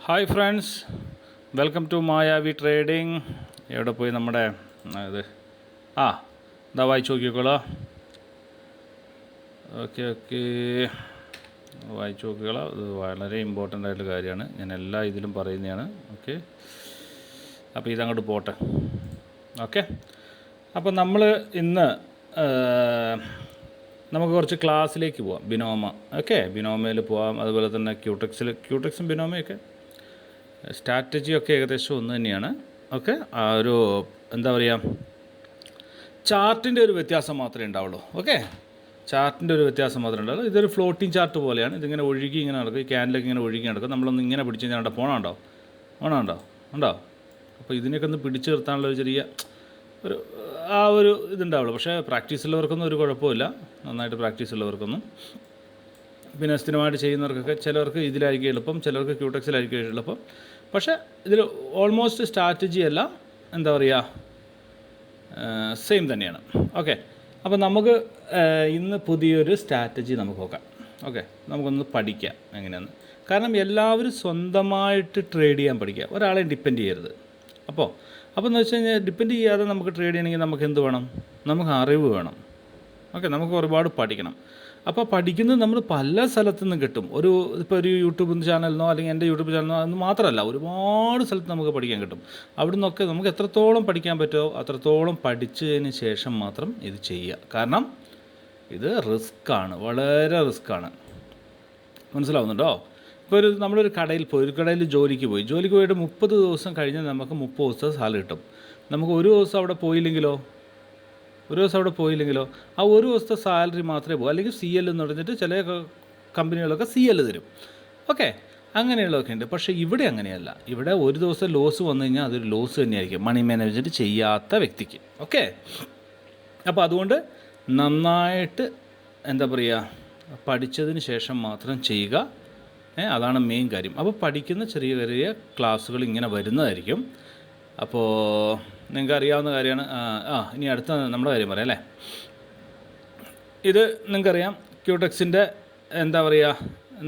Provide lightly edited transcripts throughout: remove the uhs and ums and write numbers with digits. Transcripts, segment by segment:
Hi friends, welcome to Mayavi trading. എവിടെ പോയി നമ്മുടെ ഇത് ഇതാ വായിച്ചു നോക്കിക്കോളാം. ഓക്കെ വായിച്ചു നോക്കിക്കോളാം. ഇത് വളരെ ഇമ്പോർട്ടൻ്റ് ആയിട്ടുള്ള കാര്യമാണ്. ഞാൻ എല്ലാ ഇതിലും പറയുന്നതാണ്. ഓക്കെ, അപ്പോൾ ഇതങ്ങോട്ട് പോട്ടെ. ഓക്കെ, അപ്പോൾ നമ്മൾ ഇന്ന് നമുക്ക് കുറച്ച് ക്ലാസ്സിലേക്ക് പോവാം. ബിനോമ. ഓക്കെ, ബിനോമയിൽ പോവാം. അതുപോലെ തന്നെ ക്യൂടെക്സും ബിനോമയൊക്കെ സ്ട്രാറ്റജിയൊക്കെ ഏകദേശം ഒന്ന് തന്നെയാണ്. ഓക്കെ, ആ ഒരു എന്താ പറയുക, ചാർട്ടിൻ്റെ ഒരു വ്യത്യാസം മാത്രമേ ഉണ്ടാവുള്ളൂ. ഓക്കെ, ചാർട്ടിൻ്റെ ഒരു വ്യത്യാസം മാത്രമേ ഉണ്ടാവുള്ളൂ. ഇതൊരു ഫ്ലോട്ടിംഗ് ചാർട്ട് പോലെയാണ്. ഇതിങ്ങനെ ഒഴുകി ഇങ്ങനെ നടക്കും. ഈ ക്യാൻഡിലൊക്കെ ഇങ്ങനെ ഒഴുകി നടക്കും. നമ്മളൊന്ന് ഇങ്ങനെ പിടിച്ച് കഴിഞ്ഞാൽ ഉണ്ടോ. അപ്പോൾ ഇതിനൊക്കെ ഒന്ന് പിടിച്ചു നിർത്താനുള്ള ഒരു ചെറിയ ഒരു ഇതുണ്ടാവുള്ളൂ. പക്ഷേ പ്രാക്ടീസ് ഉള്ളവർക്കൊന്നും ഒരു കുഴപ്പമില്ല. നന്നായിട്ട് പ്രാക്ടീസ് ഉള്ളവർക്കൊന്നും, പിന്നെ സ്ഥിരമായിട്ട് ചെയ്യുന്നവർക്കൊക്കെ ചിലവർക്ക് ഇതിലായിരിക്കും എളുപ്പം, ചിലർക്ക് ക്യൂടെക്സിലായിരിക്കും എളുപ്പം. പക്ഷേ ഇതിൽ ഓൾമോസ്റ്റ് സ്ട്രാറ്റജി എല്ലാം എന്താ പറയുക, സെയിം തന്നെയാണ്. ഓക്കെ, അപ്പോൾ നമുക്ക് ഇന്ന് പുതിയൊരു സ്ട്രാറ്റജി നമുക്ക് നോക്കാം. ഓക്കെ, നമുക്കൊന്ന് പഠിക്കാം എങ്ങനെയാണെന്ന്. കാരണം എല്ലാവരും സ്വന്തമായിട്ട് ട്രേഡ് ചെയ്യാൻ പഠിക്കുക, ഒരാളെ ഡിപ്പെൻഡ് ചെയ്യരുത്. അപ്പോൾ എന്ന് വെച്ച് കഴിഞ്ഞാൽ ഡിപ്പെൻഡ് ചെയ്യാതെ നമുക്ക് ട്രേഡ് ചെയ്യണമെങ്കിൽ നമുക്ക് എന്ത് വേണം? നമുക്ക് അറിവ് വേണം. ഓക്കെ, നമുക്ക് ഒരുപാട് പഠിക്കണം. അപ്പോൾ പഠിക്കുന്നത് നമ്മൾ പല സ്ഥലത്തു നിന്നും കിട്ടും. ഇപ്പോൾ ഒരു യൂട്യൂബ് ചാനലിനോ അല്ലെങ്കിൽ എൻ്റെ യൂട്യൂബ് ചാനലിനോ അതൊന്നും മാത്രമല്ല, ഒരുപാട് സ്ഥലത്ത് നമുക്ക് പഠിക്കാൻ കിട്ടും. അവിടെ നിന്നൊക്കെ നമുക്ക് എത്രത്തോളം പഠിക്കാൻ പറ്റുമോ അത്രത്തോളം പഠിച്ചതിന് ശേഷം മാത്രം ഇത് ചെയ്യുക. കാരണം ഇത് റിസ്ക്കാണ്, വളരെ റിസ്ക്കാണ്. മനസ്സിലാവുന്നുണ്ടോ? ഇപ്പോൾ നമ്മളൊരു കടയിൽ ജോലിക്ക് പോയിട്ട് 30 ദിവസം കഴിഞ്ഞാൽ നമുക്ക് 30 ദിവസത്തെ സാലറി കിട്ടും. നമുക്ക് ഒരു ദിവസം അവിടെ പോയില്ലെങ്കിലോ ആ ഒരു ദിവസത്തെ സാലറി മാത്രമേ പോകും. അല്ലെങ്കിൽ CL എന്ന് പറഞ്ഞിട്ട് ചില കമ്പനികളൊക്കെ CL തരും. ഓക്കെ, അങ്ങനെയുള്ളതൊക്കെ ഉണ്ട്. പക്ഷേ ഇവിടെ അങ്ങനെയല്ല. ഇവിടെ ഒരു ദിവസം ലോസ് വന്നു കഴിഞ്ഞാൽ അതൊരു ലോസ് തന്നെയായിരിക്കും മണി മാനേജ്മെൻറ്റ് ചെയ്യാത്ത വ്യക്തിക്ക്. ഓക്കെ, അപ്പോൾ അതുകൊണ്ട് നന്നായിട്ട് എന്താ പറയുക, പഠിച്ചതിന് ശേഷം മാത്രം ചെയ്യുക. അതാണ് മെയിൻ കാര്യം. അപ്പോൾ പഠിക്കുന്ന ചെറിയ ചെറിയ ക്ലാസ്സുകൾ ഇങ്ങനെ വരുന്നതായിരിക്കും. അപ്പോൾ നിങ്ങൾക്ക് അറിയാവുന്ന കാര്യമാണ്. ഇനി അടുത്ത നമ്മുടെ കാര്യം പറയാം അല്ലേ. ഇത് നിങ്ങൾക്കറിയാം, ക്യൂടെക്സിൻ്റെ എന്താ പറയുക,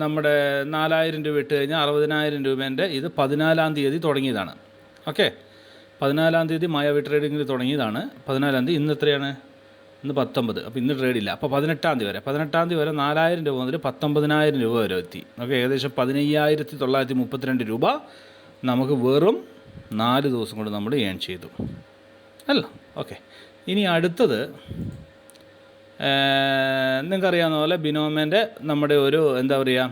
നമ്മുടെ 4000 രൂപ ഇട്ട് കഴിഞ്ഞാൽ 60,000 രൂപേൻ്റെ ഇത് 14-ാം തീയതി തുടങ്ങിയതാണ്. ഓക്കെ, 14-ാം തീയതി മായാവി ട്രേഡിങ്ങിൽ തുടങ്ങിയതാണ്. 14-ാം തീയതി. ഇന്ന് എത്രയാണ്? ഇന്ന് 19. അപ്പോൾ ഇന്ന് ട്രേഡില്ല. അപ്പോൾ 18-ാം തീയതി വരെ 4000 രൂപ മുതൽ 19,000 രൂപ വരെ എത്തി. ഓക്കെ, ഏകദേശം 15,932 രൂപ നമുക്ക് വെറും 4 ദിവസം കൊണ്ട് നമ്മൾ ഏൺ ചെയ്തു അല്ല. ഓക്കെ, ഇനി അടുത്തത് നിങ്ങൾക്കറിയാവുന്ന പോലെ ബിനോമേൻ്റെ നമ്മുടെ ഒരു എന്താ പറയുക,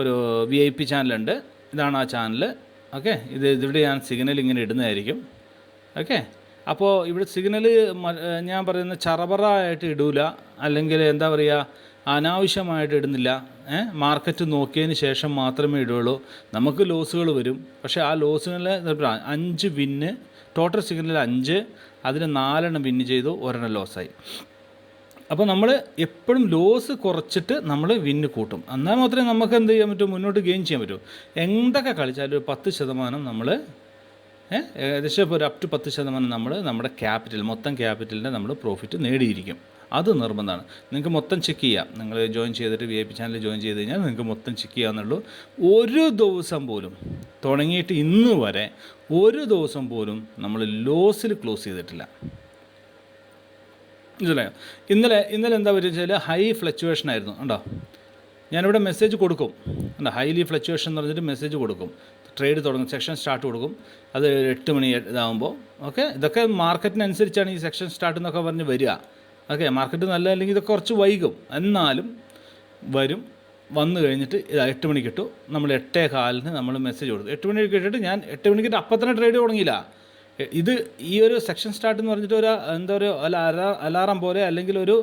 ഒരു VIP ചാനലുണ്ട്. ഇതാണ് ആ ചാനൽ. ഓക്കെ, ഇതിവിടെ ഞാൻ സിഗ്നൽ ഇങ്ങനെ ഇടുന്നതായിരിക്കും. ഓക്കെ, അപ്പോൾ ഇവിടെ സിഗ്നൽ ഞാൻ പറയുന്ന ചറപറായിട്ട് ഇടൂല, അല്ലെങ്കിൽ എന്താ പറയുക, അനാവശ്യമായിട്ട് ഇടുന്നില്ല. മാർക്കറ്റ് നോക്കിയതിന് ശേഷം മാത്രമേ ഇടുകയുള്ളൂ. നമുക്ക് ലോസുകൾ വരും. പക്ഷേ ആ ലോസുകളിൽ 5 വിന്ന്, ടോട്ടൽ സിഗ്നലിൽ 5, അതിൽ 4 വിന്ന് ചെയ്തു, 1 ലോസായി. അപ്പോൾ നമ്മൾ എപ്പോഴും ലോസ് കുറച്ചിട്ട് നമ്മൾ വിന്ന് കൂട്ടും. എന്നാൽ മാത്രമേ നമുക്ക് എന്ത് ചെയ്യാൻ പറ്റൂ, മുന്നോട്ട് ഗെയിൻ ചെയ്യാൻ പറ്റൂ. എന്തൊക്കെ കളിച്ചാലും ഒരു 10% നമ്മൾ ഏകദേശം ഇപ്പോൾ ഒരു അപ് ടു 10% നമ്മൾ നമ്മുടെ മൊത്തം ക്യാപിറ്റലിൻ്റെ നമ്മൾ പ്രോഫിറ്റ് നേടിയിരിക്കും. അത് നിർബന്ധമാണ്. നിങ്ങൾക്ക് മൊത്തം ചെക്ക് ചെയ്യാം. നിങ്ങൾ ജോയിൻ ചെയ്തിട്ട് VIP ചാനൽ ജോയിൻ ചെയ്ത് കഴിഞ്ഞാൽ നിങ്ങൾക്ക് മൊത്തം ചെക്ക് ചെയ്യാമെന്നുള്ളൂ. ഒരു ദിവസം പോലും തുടങ്ങിയിട്ട് ഇന്ന് വരെ ഒരു ദിവസം പോലും നമ്മൾ ലോസിൽ ക്ലോസ് ചെയ്തിട്ടില്ല. മനസ്സിലായോ? ഇന്നലെ എന്താ പറ്റുക വെച്ചാൽ ഹൈ ഫ്ലക്ച്വേഷൻ ആയിരുന്നു. ഉണ്ടോ, ഞാനിവിടെ മെസ്സേജ് കൊടുക്കും. ഉണ്ടോ, ഹൈലി ഫ്ലക്ച്വേഷൻ എന്ന് പറഞ്ഞിട്ട് മെസ്സേജ് കൊടുക്കും. ട്രേഡ് തുടങ്ങും, സെക്ഷൻ സ്റ്റാർട്ട് കൊടുക്കും. അത് 8 മണി ഇതാകുമ്പോൾ. ഓക്കെ, ഇതൊക്കെ മാർക്കറ്റിനനുസരിച്ചാണ് ഈ സെക്ഷൻ സ്റ്റാർട്ട് എന്നൊക്കെ പറഞ്ഞ് വരിക. ഓക്കെ, മാർക്കറ്റ് നല്ലതല്ലെങ്കിൽ ഇതൊക്കെ കുറച്ച് വൈകും, എന്നാലും വരും. വന്നു കഴിഞ്ഞിട്ട് 8 മണിക്ക് ഇട്ടു. നമ്മൾ 8:15 നമ്മൾ മെസ്സേജ് കൊടുത്തു. 8 മണിക്ക് ഇട്ടിട്ട് ഞാൻ 8 മണിക്ക് അപ്പം തന്നെ ട്രേഡ് തുടങ്ങിയില്ല. ഈ ഒരു സെക്ഷൻ സ്റ്റാർട്ട് എന്ന് പറഞ്ഞിട്ട് ഒരു അലാറം പോലെ, അല്ലെങ്കിൽ ഒരു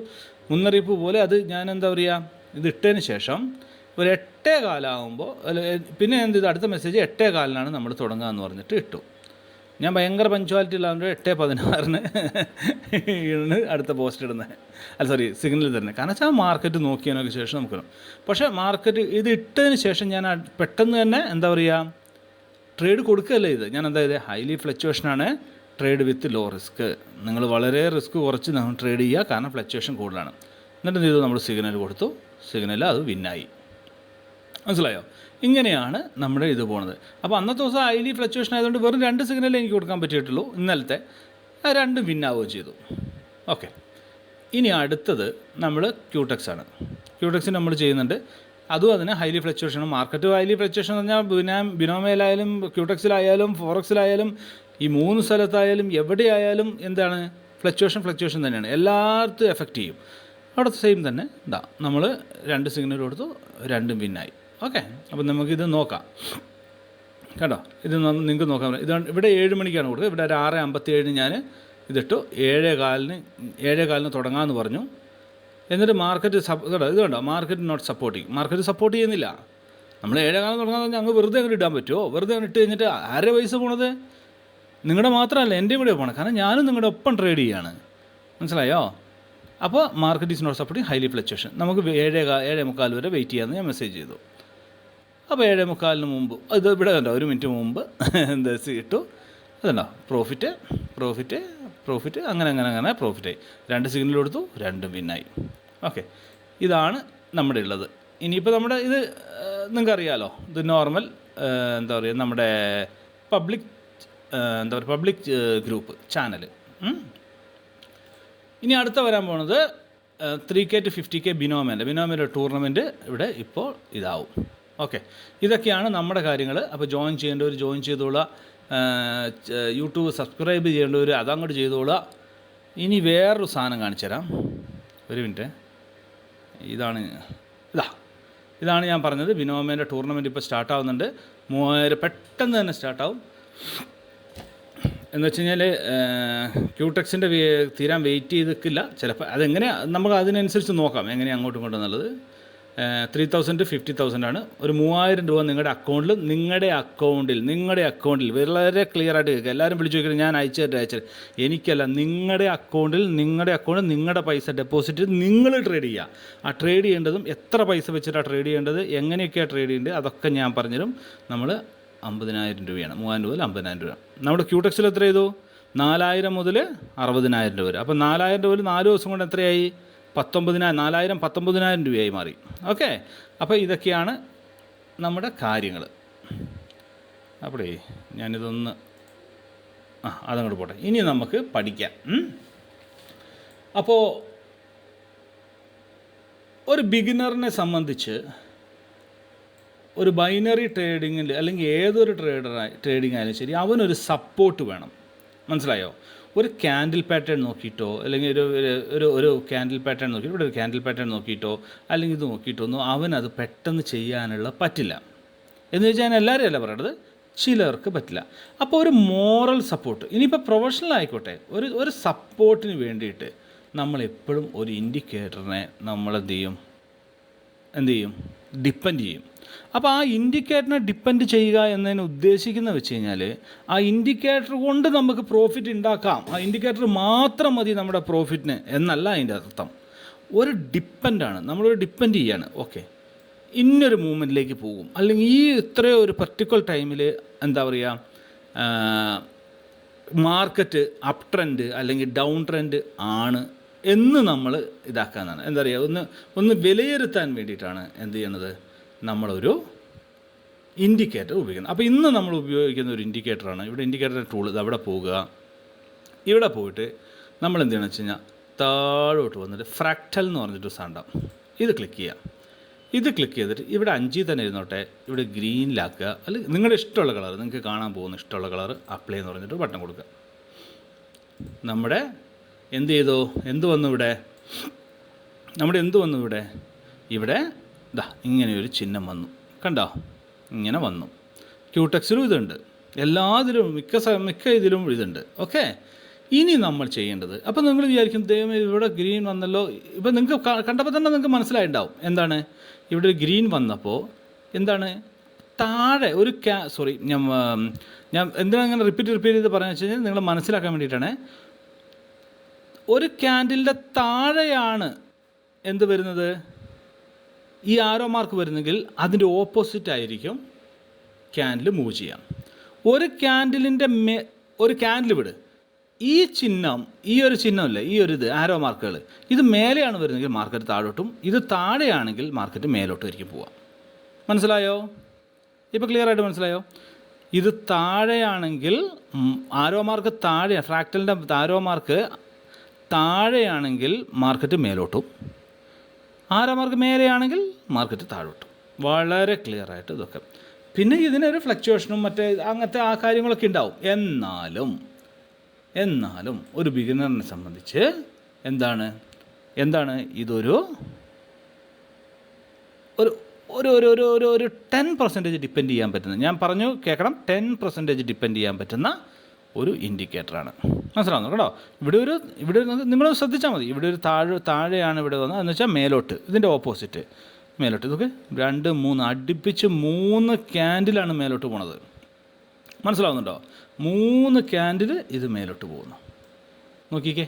മുന്നറിയിപ്പ് പോലെ, അത് ഞാൻ എന്താ പറയുക, ഇത് ഇട്ടതിന് ശേഷം ഒരു 8:15 പിന്നെ ഇത് അടുത്ത മെസ്സേജ് 8:15 നമ്മൾ തുടങ്ങുക എന്ന് പറഞ്ഞിട്ട് ഇട്ടു. ഞാൻ ഭയങ്കര പഞ്ച്വാലിറ്റി ഇല്ലാതെ 8:16 അടുത്ത പോസ്റ്റ് ഇടുന്നത്, സിഗ്നൽ തരുന്നത്. കാരണം വെച്ചാൽ മാർക്കറ്റ് നോക്കിയതിനൊക്കെ ശേഷം നമുക്ക്. പക്ഷേ മാർക്കറ്റ് ഇത് ഇട്ടതിന് ശേഷം ഞാൻ പെട്ടെന്ന് തന്നെ എന്താ പറയുക, ട്രേഡ് കൊടുക്കുകയല്ല. ഞാൻ എന്താ ഹൈലി ഫ്ലക്ച്വേഷനാണ്, ട്രേഡ് വിത്ത് ലോ റിസ്ക്. നിങ്ങൾ വളരെ റിസ്ക് കുറച്ച് നമ്മൾ ട്രേഡ് ചെയ്യുക, കാരണം ഫ്ലക്ച്വേഷൻ കൂടുതലാണ്. എന്നിട്ട് എന്ത് ചെയ്തു, നമ്മൾ സിഗ്നൽ കൊടുത്തു. സിഗ്നൽ അത് വിന്നായി. മനസ്സിലായോ? ഇങ്ങനെയാണ് നമ്മുടെ ഇത് പോകുന്നത്. അപ്പോൾ അന്നത്തെ ദിവസം ഹൈലി ഫ്ലക്ച്വേഷൻ ആയതുകൊണ്ട് വെറും 2 സിഗ്നലേ എനിക്ക് കൊടുക്കാൻ പറ്റിയിട്ടുള്ളൂ ഇന്നലത്തെ. ആ 2 വിന്നാവുകയും ചെയ്തു. ഓക്കെ, ഇനി അടുത്തത് നമ്മൾ ക്യൂടെക്സ് ആണ്. ക്യൂടെക്സിന് നമ്മൾ ചെയ്യുന്നുണ്ട്. അതും അതിന് ഹൈലി ഫ്ലക്ച്വേഷനും മാർക്കറ്റ് ഹൈലി ഫ്ലക്ച്വേഷൻ എന്ന് പറഞ്ഞാൽ ബിനോമയിലായാലും ക്യൂടെക്സിലായാലും ഫോറക്സിലായാലും ഈ 3 സ്ഥലത്തായാലും എവിടെയായാലും എന്താണ് ഫ്ലക്ച്വേഷൻ തന്നെയാണ്, എല്ലായിടത്തും എഫക്റ്റ് ചെയ്യും. അവിടെ സെയിം തന്നെ നമ്മൾ 2 സിഗ്നൽ കൊടുത്തു, 2 വിന്നായി. ഓക്കെ, അപ്പോൾ നമുക്കിത് നോക്കാം കേട്ടോ. ഇത് നിങ്ങൾക്ക് നോക്കാം. ഇതാണ് ഇവിടെ 7 മണിക്കാണ് കൊടുക്കുക. ഇവിടെ ഒരു 6:57 ഞാൻ ഇതിട്ടു. 7:15 തുടങ്ങാമെന്ന് പറഞ്ഞു. എന്നിട്ട് മാർക്കറ്റ് ഇത് കണ്ടോ, market not supporting. Market support ചെയ്യുന്നില്ല. നമ്മൾ 7:15 തുടങ്ങാമെന്ന് പറഞ്ഞാൽ അങ്ങ് വെറുതെ അങ്ങനെ ഇടാൻ പറ്റുമോ? വെറുതെ അങ്ങനെ ഇട്ട് കഴിഞ്ഞിട്ട് ആരുടെ പൈസ പോണത്? നിങ്ങളുടെ മാത്രമല്ല, എൻ്റെയും കൂടെ പോകണം. കാരണം ഞാനും നിങ്ങളുടെ ഒപ്പം ട്രേഡ് ചെയ്യാണ്. മനസ്സിലായോ? അപ്പോൾ market is not supporting, highly fluctuation. നമുക്ക് 7:45 വരെ വെയിറ്റ് ചെയ്യാമെന്ന് ഞാൻ മെസ്സേജ് ചെയ്തു. അപ്പോൾ 7:45 മുമ്പ് ഇത് ഇവിടെ കണ്ടോ, 1 മിനിറ്റ് മുമ്പ് എന്താ ഇട്ടു. അതുണ്ടോ, പ്രോഫിറ്റ് അങ്ങനെ പ്രോഫിറ്റായി. 2 സിഗ്നൽ കൊടുത്തു, 2 വിന്നായി. ഓക്കെ, ഇതാണ് നമ്മുടെ ഉള്ളത്. ഇനിയിപ്പോൾ നമ്മുടെ ഇത് നിങ്ങൾക്കറിയാമല്ലോ, ഇത് നോർമൽ എന്താ പറയുക, നമ്മുടെ പബ്ലിക് ഗ്രൂപ്പ് ചാനൽ. ഇനി അടുത്ത വരാൻ പോകുന്നത് 3K to 50K ബിനോമയുടെ ടൂർണമെൻറ്റ് ഇവിടെ ഇപ്പോൾ ഇതാവും. ഓക്കെ, ഇതൊക്കെയാണ് നമ്മുടെ കാര്യങ്ങൾ. അപ്പോൾ ജോയിൻ ചെയ്യേണ്ടവർ ജോയിൻ ചെയ്തോളുക. യൂട്യൂബ് സബ്സ്ക്രൈബ് ചെയ്യേണ്ടവർ അതങ്ങോട്ട് ചെയ്തോളുക. ഇനി വേറൊരു സാധനം കാണിച്ചു തരാം. ഒരു മിനിറ്റ്. ഇതാണ് ഞാൻ പറഞ്ഞത്. ബിനോമയുടെ ടൂർണമെൻറ്റ് ഇപ്പോൾ സ്റ്റാർട്ടാവുന്നുണ്ട്. 3000 പെട്ടെന്ന് തന്നെ സ്റ്റാർട്ടാവും. എന്ന് വെച്ച് കഴിഞ്ഞാൽ ക്യൂടെക്സിൻ്റെ തീരാൻ വെയിറ്റ് ചെയ്തിട്ടില്ല. ചിലപ്പോൾ അതെങ്ങനെ നമുക്ക് അതിനനുസരിച്ച് നോക്കാം എങ്ങനെയാണ് അങ്ങോട്ടും ഇങ്ങോട്ടും എന്നുള്ളത്. 3,000 to 50,000 ആണ്. ഒരു 3,000 രൂപ നിങ്ങളുടെ അക്കൗണ്ടിൽ വളരെ ക്ലിയർ ആയിട്ട് കേൾക്കുക. എല്ലാവരും വിളിച്ചു ചോദിക്കുന്നത് ഞാൻ അയച്ചു എനിക്കല്ല, നിങ്ങളുടെ അക്കൗണ്ടിൽ നിങ്ങളുടെ പൈസ ഡെപ്പോസിറ്റ് നിങ്ങൾ ട്രേഡ് ചെയ്യുക. ആ ട്രേഡ് ചെയ്യേണ്ടതും എത്ര പൈസ വെച്ചിട്ടാണ് ട്രേഡ് ചെയ്യേണ്ടത്, എങ്ങനെയൊക്കെയാണ് ട്രേഡ് ചെയ്യേണ്ടത്, അതൊക്കെ ഞാൻ പറഞ്ഞുതരും. നമ്മൾ 50,000 രൂപയാണ്, 3,000 രൂപ 50,000 രൂപ. നമ്മുടെ ക്യൂടെക്സിൽ എത്ര ചെയ്തു? 4,000 മുതൽ 60,000 രൂപ വരെ. അപ്പോൾ 4,000 രൂപയിൽ 4 ദിവസം കൊണ്ട് എത്രയായി? 19,000 രൂപയായി മാറി. ഓക്കെ, അപ്പോൾ ഇതൊക്കെയാണ് നമ്മുടെ കാര്യങ്ങൾ. അപ്പോഴേ ഞാനിതൊന്ന് അതങ്ങോട്ട് പോട്ടെ. ഇനി നമുക്ക് പഠിക്കാം. അപ്പോൾ ഒരു ബിഗിനറിനെ സംബന്ധിച്ച് ഒരു ബൈനറി ട്രേഡിങ്ങിൽ അല്ലെങ്കിൽ ഏതൊരു ട്രേഡിംഗ് ആയാലും ശരി, അവനൊരു സപ്പോർട്ട് വേണം. മനസ്സിലായോ? ഒരു ക്യാൻഡിൽ പാറ്റേൺ നോക്കിയിട്ടോ അല്ലെങ്കിൽ ഒരു ക്യാൻഡിൽ പാറ്റേൺ നോക്കിയിട്ട് ഇവിടെ ഒരു ക്യാൻഡിൽ പാറ്റേൺ നോക്കിയിട്ടോ അല്ലെങ്കിൽ ഇത് നോക്കിയിട്ടോ ഒന്നും അവനത് പെട്ടെന്ന് ചെയ്യാനുള്ള പറ്റില്ല. എന്ന് വെച്ചാൽ എല്ലാവരും അല്ല പറയണത്, ചിലർക്ക് പറ്റില്ല. അപ്പോൾ ഒരു മോറൽ സപ്പോർട്ട്, ഇനിയിപ്പോൾ പ്രൊഫഷണൽ ആയിക്കോട്ടെ, ഒരു സപ്പോർട്ടിന് വേണ്ടിയിട്ട് നമ്മളെപ്പോഴും ഒരു ഇൻഡിക്കേറ്ററിനെ നമ്മളെന്ത് ചെയ്യും ഡിപ്പെൻഡ് ചെയ്യും. അപ്പോൾ ആ ഇൻഡിക്കേറ്ററിനെ ഡിപ്പെൻഡ് ചെയ്യുക എന്നതിന് ഉദ്ദേശിക്കുന്നത് വെച്ച് കഴിഞ്ഞാൽ ആ ഇൻഡിക്കേറ്റർ കൊണ്ട് നമുക്ക് പ്രോഫിറ്റ് ഉണ്ടാക്കാം, ആ ഇൻഡിക്കേറ്റർ മാത്രം മതി നമ്മുടെ പ്രോഫിറ്റിന് എന്നല്ല അതിൻ്റെ അർത്ഥം. ഒരു ഡിപ്പെൻഡാണ്, നമ്മളൊരു ഡിപ്പെൻഡ് ചെയ്യാണ്. ഓക്കെ, ഇന്നൊരു മൂവ്മെൻറ്റിലേക്ക് പോകും, അല്ലെങ്കിൽ ഈ ഇത്രയോ ഒരു പർട്ടിക്കുലർ ടൈമിൽ എന്താ പറയുക, മാർക്കറ്റ് അപ്പ് ട്രെൻഡ് അല്ലെങ്കിൽ ഡൗൺ ട്രെൻഡ് ആണ് എന്ന് നമ്മൾ ഇതാക്കാനാണ്. എന്താ പറയുക, ഒന്ന് വിലയിരുത്താൻ വേണ്ടിയിട്ടാണ് എന്ത് ചെയ്യണത്, നമ്മളൊരു ഇൻഡിക്കേറ്റർ ഉപയോഗിക്കുന്നത്. അപ്പോൾ ഇന്ന് നമ്മൾ ഉപയോഗിക്കുന്ന ഒരു ഇൻഡിക്കേറ്ററാണ്. ഇവിടെ ഇൻഡിക്കേറ്ററിൻ്റെ ടൂൾ ഇത് അവിടെ പോകുക. ഇവിടെ പോയിട്ട് നമ്മൾ എന്ത് ചെയ്യണമെന്ന് വെച്ച് കഴിഞ്ഞാൽ താഴോട്ട് വന്നിട്ട് ഫ്രാക്റ്റൽ എന്ന് പറഞ്ഞിട്ട് സാധനം ഇത് ക്ലിക്ക് ചെയ്യുക. ഇത് ക്ലിക്ക് ചെയ്തിട്ട് ഇവിടെ 5 തന്നെ ഇരുന്നോട്ടെ, ഇവിടെ ഗ്രീനിലാക്കുക. അല്ലെങ്കിൽ നിങ്ങളുടെ ഇഷ്ടമുള്ള കളർ, നിങ്ങൾക്ക് കാണാൻ പോകുന്ന ഇഷ്ടമുള്ള കളർ അപ്ലൈ എന്ന് പറഞ്ഞിട്ട് ബട്ടൺ കൊടുക്കുക. നമ്മുടെ എന്ത് വന്നു ഇവിടെ ഇവിടെ ഇങ്ങനെയൊരു ചിഹ്നം വന്നു, കണ്ടോ? ഇങ്ങനെ വന്നു. ക്യൂടെക്സിലും ഇതുണ്ട്, എല്ലാത്തിലും മിക്ക ഇതിലും ഇതുണ്ട്. ഓക്കെ, ഇനി നമ്മൾ ചെയ്യേണ്ടത്, അപ്പോൾ നിങ്ങൾ വിചാരിക്കും ദൈവം ഇവിടെ ഗ്രീൻ വന്നല്ലോ. ഇപ്പോൾ നിങ്ങൾക്ക് കണ്ടപ്പോൾ തന്നെ നിങ്ങൾക്ക് മനസ്സിലായിട്ടുണ്ടാവും എന്താണ് ഇവിടെ ഒരു ഗ്രീൻ വന്നപ്പോൾ എന്താണ് താഴെ ഒരു ഞാൻ എന്തിനാണ് അങ്ങനെ റിപ്പീറ്റ് ചെയ്ത് പറഞ്ഞു വെച്ച് കഴിഞ്ഞാൽ നിങ്ങൾ മനസ്സിലാക്കാൻ വേണ്ടിയിട്ടാണ്. ഒരു ക്യാൻഡിലിൻ്റെ താഴെയാണ് എന്ത് വരുന്നത്, ഈ ആരോ മാർക്ക് വരുന്നെങ്കിൽ അതിൻ്റെ ഓപ്പോസിറ്റ് ആയിരിക്കും ക്യാൻഡിൽ മൂവ് ചെയ്യാം. ഒരു ക്യാൻഡിൽ വിട്, ഈ ഒരു ചിഹ്നമല്ലേ, ഈ ഒരു ആരോ മാർക്കുകൾ ഇത് മേലെയാണ് വരുന്നതെങ്കിൽ മാർക്കറ്റ് താഴോട്ടും, ഇത് താഴെയാണെങ്കിൽ മാർക്കറ്റ് മേലോട്ടും ആയിരിക്കും പോവാം. മനസ്സിലായോ? ഇപ്പോൾ ക്ലിയർ ആയിട്ട് മനസ്സിലായോ? ഇത് താഴെയാണെങ്കിൽ ആരോ മാർക്ക് താഴെ, ഫ്രാക്ടലിൻ്റെ ആരോ മാർക്ക് താഴെയാണെങ്കിൽ മാർക്കറ്റ് മേലോട്ടും, ആരോ മാർക്ക് മേലെയാണെങ്കിൽ മാർക്കറ്റ് താഴോട്ടും. വളരെ ക്ലിയർ ആയിട്ട് ഇതൊക്കെ. പിന്നെ ഇതിനൊരു ഫ്ലക്ച്വേഷനും മറ്റേ അങ്ങനത്തെ ആ കാര്യങ്ങളൊക്കെ ഉണ്ടാവും. എന്നാലും ഒരു ബിഗിനറിനെ സംബന്ധിച്ച് എന്താണ് ഇതൊരു ഒരു ഒരു ഒരു ഒരു ഒരു ഒരു 10% ഡിപ്പെൻഡ് ചെയ്യാൻ പറ്റുന്ന, ഞാൻ പറഞ്ഞു കേൾക്കണം, 10% ഡിപ്പെൻഡ് ചെയ്യാൻ പറ്റുന്ന ഒരു ഇൻഡിക്കേറ്ററാണ്. മനസ്സിലാവുന്നു കേട്ടോ? ഇവിടെ നിങ്ങൾ ശ്രദ്ധിച്ചാൽ മതി. ഇവിടെ ഒരു താഴെയാണ് ഇവിടെ വന്നത് എന്ന് വെച്ചാൽ മേലോട്ട്, ഇതിൻ്റെ ഓപ്പോസിറ്റ് മേലോട്ട്. ഇതൊക്കെ 2, 3 അടുപ്പിച്ച് 3 ക്യാൻഡിലാണ് മേലോട്ട് പോണത്. മനസ്സിലാവുന്നുണ്ടോ? 3 ക്യാൻഡിൽ ഇത് മേലോട്ട് പോകുന്നു. നോക്കിക്കേ,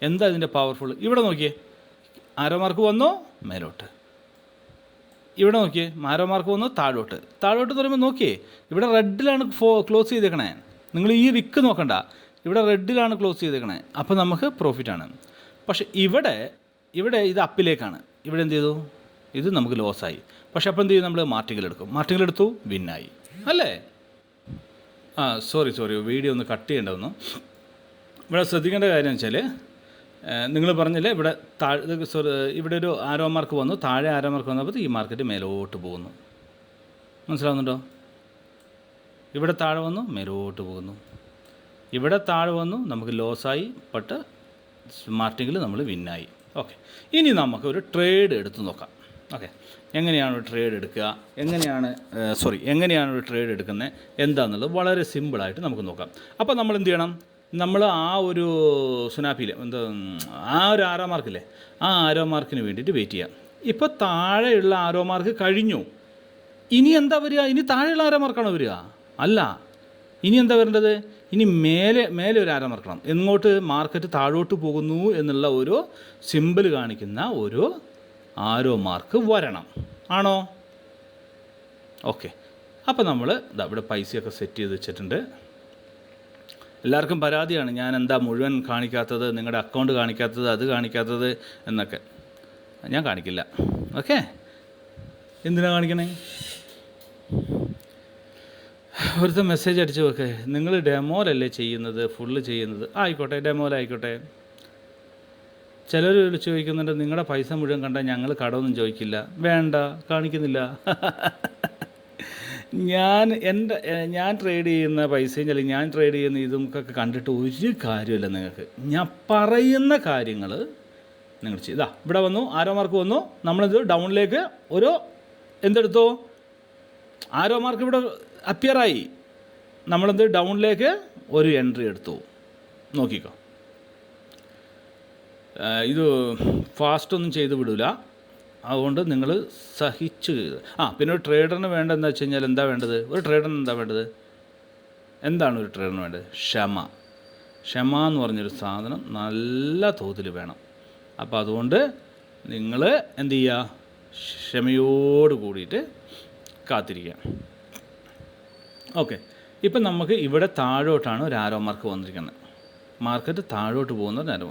എന്താ ഇതിൻ്റെ പവർഫുൾ. ഇവിടെ നോക്കിയേ, ആരോ മാർക്ക് വന്നോ മേലോട്ട്. ഇവിടെ നോക്കിയേ, ആരോ മാർക്ക് വന്നോ താഴോട്ട് എന്ന് പറയുമ്പോൾ നോക്കിയേ, ഇവിടെ റെഡിലാണ് ക്ലോസ് ചെയ്തേക്കണേ. നിങ്ങൾ ഈ വിക്ക് നോക്കണ്ട, ഇവിടെ റെഡിലാണ് ക്ലോസ് ചെയ്തേക്കണേ. അപ്പോൾ നമുക്ക് പ്രോഫിറ്റാണ്. പക്ഷെ ഇവിടെ ഇത് അപ്പിലേക്കാണ്. ഇവിടെ എന്ത് ചെയ്തു? ഇത് നമുക്ക് ലോസായി. പക്ഷെ അപ്പോൾ എന്ത് ചെയ്യും? നമ്മൾ മാർട്ടിങ്ങിലെടുത്തു, വിന്നായി അല്ലേ? സോറി വീഡിയോ ഒന്ന് കട്ട് ചെയ്യേണ്ടതെന്നു. ഇവിടെ ശ്രദ്ധിക്കേണ്ട കാര്യം വെച്ചാൽ, നിങ്ങൾ പറഞ്ഞില്ലേ ഇവിടെ ഇവിടെ ഒരു ആരോ മാർക്ക് വന്നു, താഴെ ആരോ മാർക്ക് വന്നപ്പോൾ ഈ മാർക്കറ്റ് മേലോട്ട് പോകുന്നു. മനസ്സിലാവുന്നുണ്ടോ? ഇവിടെ താഴെ വന്നു, മേലോട്ട് പോകുന്നു. ഇവിടെ താഴെ വന്നു, നമുക്ക് ലോസായി, ബട്ട് മാർട്ടിങ്ങിൽ നമ്മൾ വിന്നായി. ഓക്കെ, ഇനി നമുക്കൊരു ട്രേഡ് എടുത്ത് നോക്കാം. ഓക്കെ, എങ്ങനെയാണ് ഒരു ട്രേഡ് എടുക്കുക, എങ്ങനെയാണ് ഒരു ട്രേഡ് എടുക്കുന്നത് എന്താണെന്നുള്ളത് വളരെ സിമ്പിളായിട്ട് നമുക്ക് നോക്കാം. അപ്പോൾ നമ്മൾ എന്ത് ചെയ്യണം? നമ്മൾ ആ ഒരു സുനാപ്പിയിൽ ആ ഒരു ആരോ മാർക്കില്ലേ, ആ ആരോ മാർക്കിന് വേണ്ടിയിട്ട് വെയിറ്റ് ചെയ്യാം. ഇപ്പോൾ താഴെയുള്ള ആരോ മാർക്ക് കഴിഞ്ഞു. ഇനി എന്താ വരിക? ഇനി താഴെയുള്ള ആരോ മാർക്കാണോ വരിക? അല്ല, ഇനി എന്താ വരേണ്ടത്? ഇനി മേലെ ഒരു ആരോ മാർക്കണം. എങ്ങോട്ട്? മാർക്കറ്റ് താഴോട്ട് പോകുന്നു എന്നുള്ള ഒരു സിമ്പിൾ കാണിക്കുന്ന ഒരു ആരോ മാർക്ക് വരണം. ആണോ? ഓക്കെ, അപ്പോൾ നമ്മൾ ഇവിടെ പൈസയൊക്കെ സെറ്റ് ചെയ്ത് വെച്ചിട്ടുണ്ട്. എല്ലാവർക്കും പരാതിയാണ്, ഞാൻ എന്താ മുഴുവൻ കാണിക്കാത്തത്, നിങ്ങളുടെ അക്കൗണ്ട് കാണിക്കാത്തത്, അത് കാണിക്കാത്തത് എന്നൊക്കെ. ഞാൻ കാണിക്കില്ല. ഓക്കെ, എന്തിനാണ് കാണിക്കണേ? ഒരുത്ത മെസ്സേജ് അടിച്ച് വെക്കേ, നിങ്ങൾ ഡെമോലല്ലേ ചെയ്യുന്നത്, ഫുള്ള് ചെയ്യുന്നത്. ആയിക്കോട്ടെ, ഡെമോലായിക്കോട്ടെ. ചിലർ ചോദിക്കുന്നുണ്ട്, നിങ്ങളുടെ പൈസ മുഴുവൻ കണ്ടാൽ ഞങ്ങൾ കടമൊന്നും ചോദിക്കില്ല. വേണ്ട, കാണിക്കുന്നില്ല. ഞാൻ ട്രേഡ് ചെയ്യുന്ന പൈസയും അല്ലെങ്കിൽ ഞാൻ ട്രേഡ് ചെയ്യുന്ന ഇതൊക്കെ കണ്ടിട്ട് ഒരു കാര്യമില്ല നിങ്ങൾക്ക്. ഞാൻ പറയുന്ന കാര്യങ്ങൾ നിങ്ങൾ ചെയ്താ. ഇവിടെ വന്നു, ആരോ മാർക്ക് വന്നു, നമ്മളിത് ഡൗണിലേക്ക് ഒരു എന്തെടുത്തോ, ആരോ മാർക്ക് ഇവിടെ അപ്പിയറായി, നമ്മളെന്ത് ഡൗണിലേക്ക് ഒരു എൻട്രി എടുത്തു. നോക്കിക്കോ, ഇത് ഫാസ്റ്റൊന്നും ചെയ്ത് വിടില്ല. അതുകൊണ്ട് നിങ്ങൾ സഹിച്ച് പിന്നെ ഒരു ട്രേഡറിന് വേണ്ടതെന്ന് വെച്ച് കഴിഞ്ഞാൽ എന്താ വേണ്ടത്? ഒരു ട്രേഡറിന് എന്താ വേണ്ടത്? എന്താണ് ഒരു ട്രേഡറിന് വേണ്ടത്? ക്ഷമ എന്ന് പറഞ്ഞൊരു സാധനം നല്ല തോതിൽ വേണം. അപ്പോൾ അതുകൊണ്ട് നിങ്ങൾ എന്ത് ചെയ്യുക? ക്ഷമയോട് കൂടിയിട്ട് കാത്തിരിക്കുക. ഓക്കെ, ഇപ്പം നമുക്ക് ഇവിടെ താഴോട്ടാണ് ഒരു ആരോ മാർക്ക് വന്നിരിക്കുന്നത്. മാർക്കറ്റ് താഴോട്ട് പോകുന്ന ഒരു ആരോ.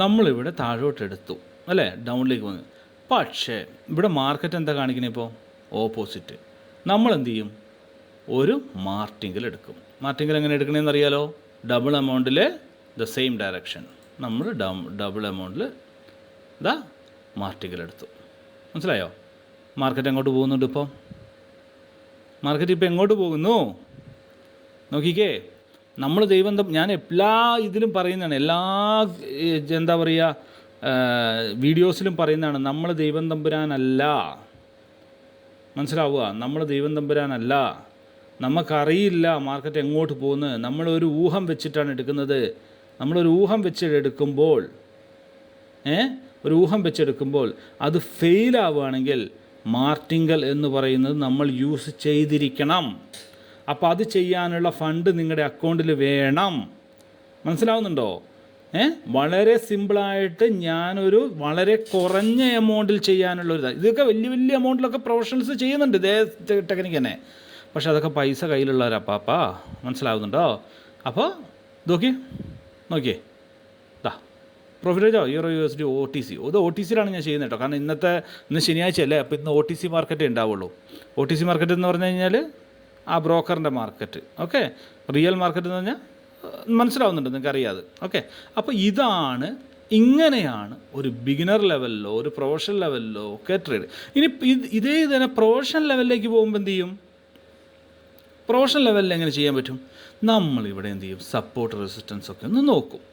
നമ്മളിവിടെ താഴോട്ട് എടുത്തു അല്ലേ, ഡൗണിലേക്ക് വന്നു. പക്ഷേ ഇവിടെ മാർക്കറ്റ് എന്താ കാണിക്കുന്നത്? ഇപ്പോൾ ഓപ്പോസിറ്റ്. നമ്മളെന്ത് ചെയ്യും? ഒരു മാർട്ടിങ്കിൾ എടുക്കും. മാർട്ടിങ്കിൾ എങ്ങനെ എടുക്കണമെന്ന് അറിയാലോ? ഡബിൾ എമൗണ്ടിൽ ദ സെയിം ഡയറക്ഷൻ. നമ്മൾ ഡബിൾ എമൗണ്ടിൽ മാർട്ടിങ്കിൾ എടുത്തു. മനസ്സിലായോ? മാർക്കറ്റ് എങ്ങോട്ട് പോകുന്നുണ്ട്? മാർക്കറ്റ് ഇപ്പോൾ എങ്ങോട്ട് പോകുന്നു? നോക്കിക്കേ, നമ്മൾ ഞാൻ എല്ലാ ഇതിലും പറയുന്നതാണ്, എല്ലാ എന്താ പറയുക വീഡിയോസിലും പറയുന്നതാണ്, നമ്മൾ ദൈവം തമ്പുരാനല്ല. മനസ്സിലാവുക? നമ്മൾ ദൈവം തമ്പുരാനല്ല. നമുക്കറിയില്ല മാർക്കറ്റ് എങ്ങോട്ട് പോകുന്നത്. നമ്മളൊരു ഊഹം വെച്ചിട്ടാണ് എടുക്കുന്നത്. നമ്മളൊരു ഊഹം വെച്ചെടുക്കുമ്പോൾ അത് ഫെയിലാവുകയാണെങ്കിൽ മാർട്ടിങ്കൽ എന്ന് പറയുന്നത് നമ്മൾ യൂസ് ചെയ്തിരിക്കണം. അപ്പോൾ അത് ചെയ്യാനുള്ള ഫണ്ട് നിങ്ങളുടെ അക്കൗണ്ടിൽ വേണം. മനസ്സിലാവുന്നുണ്ടോ? വളരെ സിമ്പിളായിട്ട് ഞാനൊരു വളരെ കുറഞ്ഞ എമൗണ്ടിൽ ചെയ്യാനുള്ള ഒരു ഇതൊക്കെ വലിയ വലിയ എമൗണ്ടിലൊക്കെ പ്രൊഫഷണൽസ് ചെയ്യുന്നുണ്ട് ഇതേ ടെക്നിക്ക് തന്നെ. പക്ഷെ അതൊക്കെ പൈസ കയ്യിലുള്ളവരാപ്പാ. മനസ്സിലാവുന്നുണ്ടോ? അപ്പോൾ നോക്കിയേ പ്രൊഫിറ്റോ EUR/USD OTC. അത് OTC ഞാൻ ചെയ്യുന്നത് കേട്ടോ. കാരണം ഇന്ന് ശനിയാഴ്ച അല്ലേ, അപ്പോൾ ഇന്ന് OTC മാർക്കറ്റേ ഉണ്ടാവുള്ളൂ. OTC മാർക്കറ്റ് എന്ന് പറഞ്ഞു കഴിഞ്ഞാൽ ആ ബ്രോക്കറിൻ്റെ മാർക്കറ്റ്. ഓക്കെ, റിയൽ മാർക്കറ്റ് എന്ന് പറഞ്ഞാൽ മനസ്സിലാവുന്നുണ്ട് നിങ്ങൾക്കറിയാതെ. ഓക്കെ, അപ്പോൾ ഇങ്ങനെയാണ് ഒരു ബിഗിനർ ലെവലിലോ ഒരു പ്രൊഫഷണൽ ലെവലിലോ ഒക്കെ ട്രേഡ്. ഇനി ഇതേ തന്നെ പ്രൊഫഷണൽ ലെവലിലേക്ക് പോകുമ്പോൾ എന്ത് ചെയ്യും? പ്രൊഫഷണൽ ലെവലിൽ എങ്ങനെ ചെയ്യാൻ പറ്റും? നമ്മളിവിടെ എന്ത് ചെയ്യും? സപ്പോർട്ട് റെസിസ്റ്റൻസ് ഒക്കെ ഒന്ന് നോക്കും.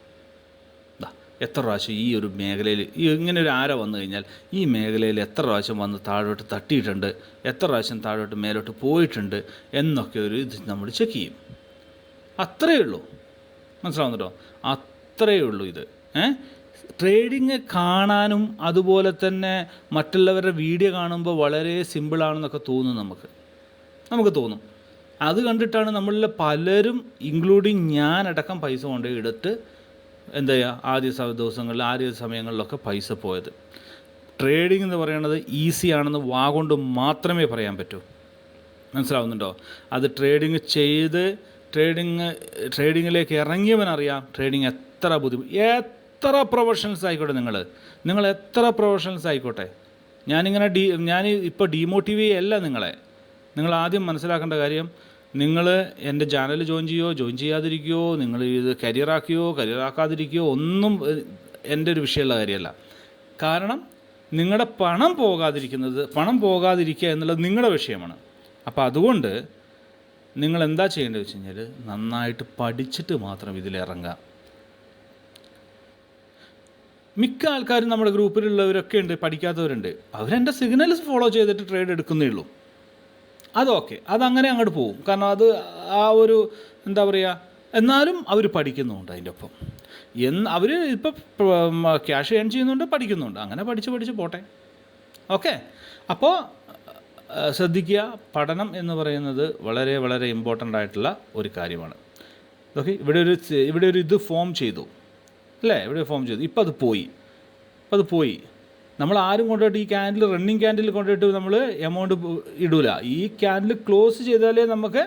എത്ര പ്രാവശ്യം ഈ ഒരു മേഖലയിൽ ഇങ്ങനെ ഒരു ആര വന്നു കഴിഞ്ഞാൽ ഈ മേഖലയിൽ എത്ര പ്രാവശ്യം വന്ന് താഴോട്ട് തട്ടിയിട്ടുണ്ട്, എത്ര പ്രാവശ്യം താഴോട്ട് മേലോട്ട് പോയിട്ടുണ്ട് എന്നൊക്കെ ഒരു ഇത് നമ്മൾ ചെക്ക് ചെയ്യും. അത്രയേ ഉള്ളൂ. മനസ്സിലാവുന്നുണ്ടോ? അത്രയേ ഉള്ളൂ ഇത്. ട്രേഡിങ് കാണാനും അതുപോലെ തന്നെ മറ്റുള്ളവരുടെ വീഡിയോ കാണുമ്പോൾ വളരെ സിമ്പിളാണെന്നൊക്കെ തോന്നും നമുക്ക് തോന്നും. അത് കണ്ടിട്ടാണ് നമ്മളിൽ പലരും ഇൻക്ലൂഡിങ് ഞാനടക്കം പൈസ കൊണ്ടുപോയി എടുത്ത് എന്താ ചെയ്യുക, ആദ്യ സമയങ്ങളിലൊക്കെ പൈസ പോയത്. ട്രേഡിംഗ് എന്ന് പറയുന്നത് ഈസി ആണെന്ന് വാഗൊണ്ട് മാത്രമേ പറയാൻ പറ്റൂ. മനസ്സിലാവുന്നുണ്ടോ? അത് ട്രേഡിങ് ചെയ്ത് ട്രേഡിങ്ങിലേക്ക് ഇറങ്ങിയവനറിയാം ട്രേഡിങ് എത്ര എത്ര പ്രൊഫഷണൽസ് ആയിക്കോട്ടെ, നിങ്ങൾ എത്ര പ്രൊഫഷണൽസ് ആയിക്കോട്ടെ. ഞാൻ ഇപ്പോൾ ഡീമോട്ടിവേറ്റ് അല്ല നിങ്ങൾ ആദ്യം മനസ്സിലാക്കേണ്ട കാര്യം, നിങ്ങൾ എൻ്റെ ചാനൽ ജോയിൻ ചെയ്യാതിരിക്കുകയോ, നിങ്ങൾ ഇത് കരിയറാക്കാതിരിക്കുകയോ ഒന്നും എൻ്റെ ഒരു വിഷയമുള്ള കാര്യമല്ല. കാരണം നിങ്ങളുടെ പണം പോകാതിരിക്കുക എന്നുള്ളത് നിങ്ങളുടെ വിഷയമാണ്. അപ്പോൾ അതുകൊണ്ട് നിങ്ങൾ എന്താ ചെയ്യേണ്ടത് വെച്ച് കഴിഞ്ഞാൽ നന്നായിട്ട് പഠിച്ചിട്ട് മാത്രം ഇതിലിറങ്ങുക. മിക്ക ആൾക്കാരും നമ്മുടെ ഗ്രൂപ്പിലുള്ളവരൊക്കെ ഉണ്ട്, പഠിക്കാത്തവരുണ്ട്. അവരെൻ്റെ സിഗ്നൽസ് ഫോളോ ചെയ്തിട്ട് ട്രേഡ് എടുക്കുന്നേ ഉള്ളൂ. അതൊക്കെ അതങ്ങനെ അങ്ങോട്ട് പോകും. കാരണം അത് ആ ഒരു എന്താ പറയുക, എന്നാലും അവർ പഠിക്കുന്നുണ്ട് അതിൻ്റെ ഒപ്പം. അവർ ഇപ്പോൾ ക്യാഷ് ഏൺ ചെയ്യുന്നുണ്ട്, പഠിക്കുന്നുണ്ട്. അങ്ങനെ പഠിച്ച് പോട്ടെ. ഓക്കെ, അപ്പോൾ ശ്രദ്ധിക്കുക, പഠനം എന്ന് പറയുന്നത് വളരെ വളരെ ഇമ്പോർട്ടൻ്റ് ആയിട്ടുള്ള ഒരു കാര്യമാണ്. ഓക്കെ, ഇവിടെ ഒരു ഇത് ഫോം ചെയ്തു അല്ലേ, ഇപ്പോൾ അത് പോയി. നമ്മൾ ആരും കൊണ്ടുപോയിട്ട് ഈ റണ്ണിങ് ക്യാൻഡിൽ കൊണ്ടുപോയിട്ട് നമ്മൾ എമൗണ്ട് ഇടൂല. ഈ ക്യാൻഡിൽ ക്ലോസ് ചെയ്താലേ നമുക്ക്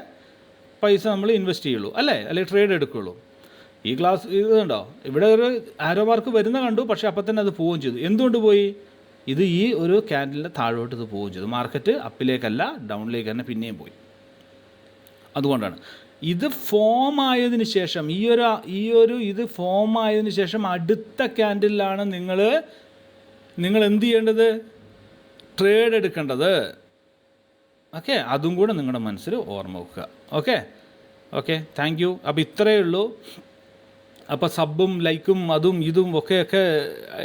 പൈസ നമ്മൾ ഇൻവെസ്റ്റ് ചെയ്യുള്ളൂ അല്ലെങ്കിൽ ട്രേഡ് എടുക്കുകയുള്ളൂ. ഇതുണ്ടോ, ഇവിടെ ഒരു ആരോ മാർക്ക് വരുന്ന കണ്ടു, പക്ഷേ അപ്പം തന്നെ അത് പോവുകയും ചെയ്തു. എന്തുകൊണ്ട് പോയി? ഇത് ഈ ഒരു ക്യാൻഡിലിൻ്റെ താഴോട്ട് ഇത് പോവുകയും ചെയ്തു. മാർക്കറ്റ് അപ്പിലേക്കല്ല ഡൗണിലേക്ക് തന്നെ പിന്നെയും പോയി. അതുകൊണ്ടാണ് ഇത് ഫോം ആയതിനു ശേഷം ഇത് ഫോം ആയതിനു ശേഷം അടുത്ത ക്യാൻഡിലാണ് നിങ്ങൾ എന്ത് ചെയ്യേണ്ടത്? ട്രേഡ് എടുക്കേണ്ടത്. ഓക്കെ, അതും കൂടെ നിങ്ങളുടെ മനസ്സിൽ ഓർമ്മ വെക്കുക. Okay, thank you. അപ്പോൾ ഇത്രയേ ഉള്ളൂ. അപ്പോൾ സബ്ബും ലൈക്കും അതും ഇതും ഒക്കെ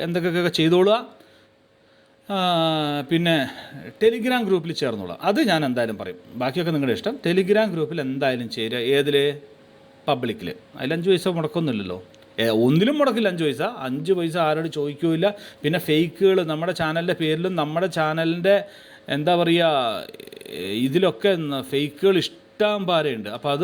എന്തൊക്കെയൊക്കെ ചെയ്തോളുക. പിന്നെ ടെലിഗ്രാം ഗ്രൂപ്പിൽ ചേർന്നോളാം. അത് ഞാൻ എന്തായാലും പറയും. ബാക്കിയൊക്കെ നിങ്ങളുടെ ഇഷ്ടം. ടെലിഗ്രാം ഗ്രൂപ്പിൽ എന്തായാലും ചേരുക. ഏതിൽ? പബ്ലിക്കിൽ. അതിൽ 5 പൈസ മുടക്കൊന്നുമില്ലല്ലോ. ഒന്നിലും മുടക്കില്ല 5 പൈസ. 5 പൈസ ആരോട് ചോദിക്കുകയില്ല. പിന്നെ ഫേക്കുകൾ നമ്മുടെ ചാനലിൻ്റെ പേരിലും നമ്മുടെ ചാനലിൻ്റെ എന്താ പറയുക ഇതിലൊക്കെ ഫേക്കുകൾ ഇഷ്ടം പാരയുണ്ട്. അപ്പോൾ അത്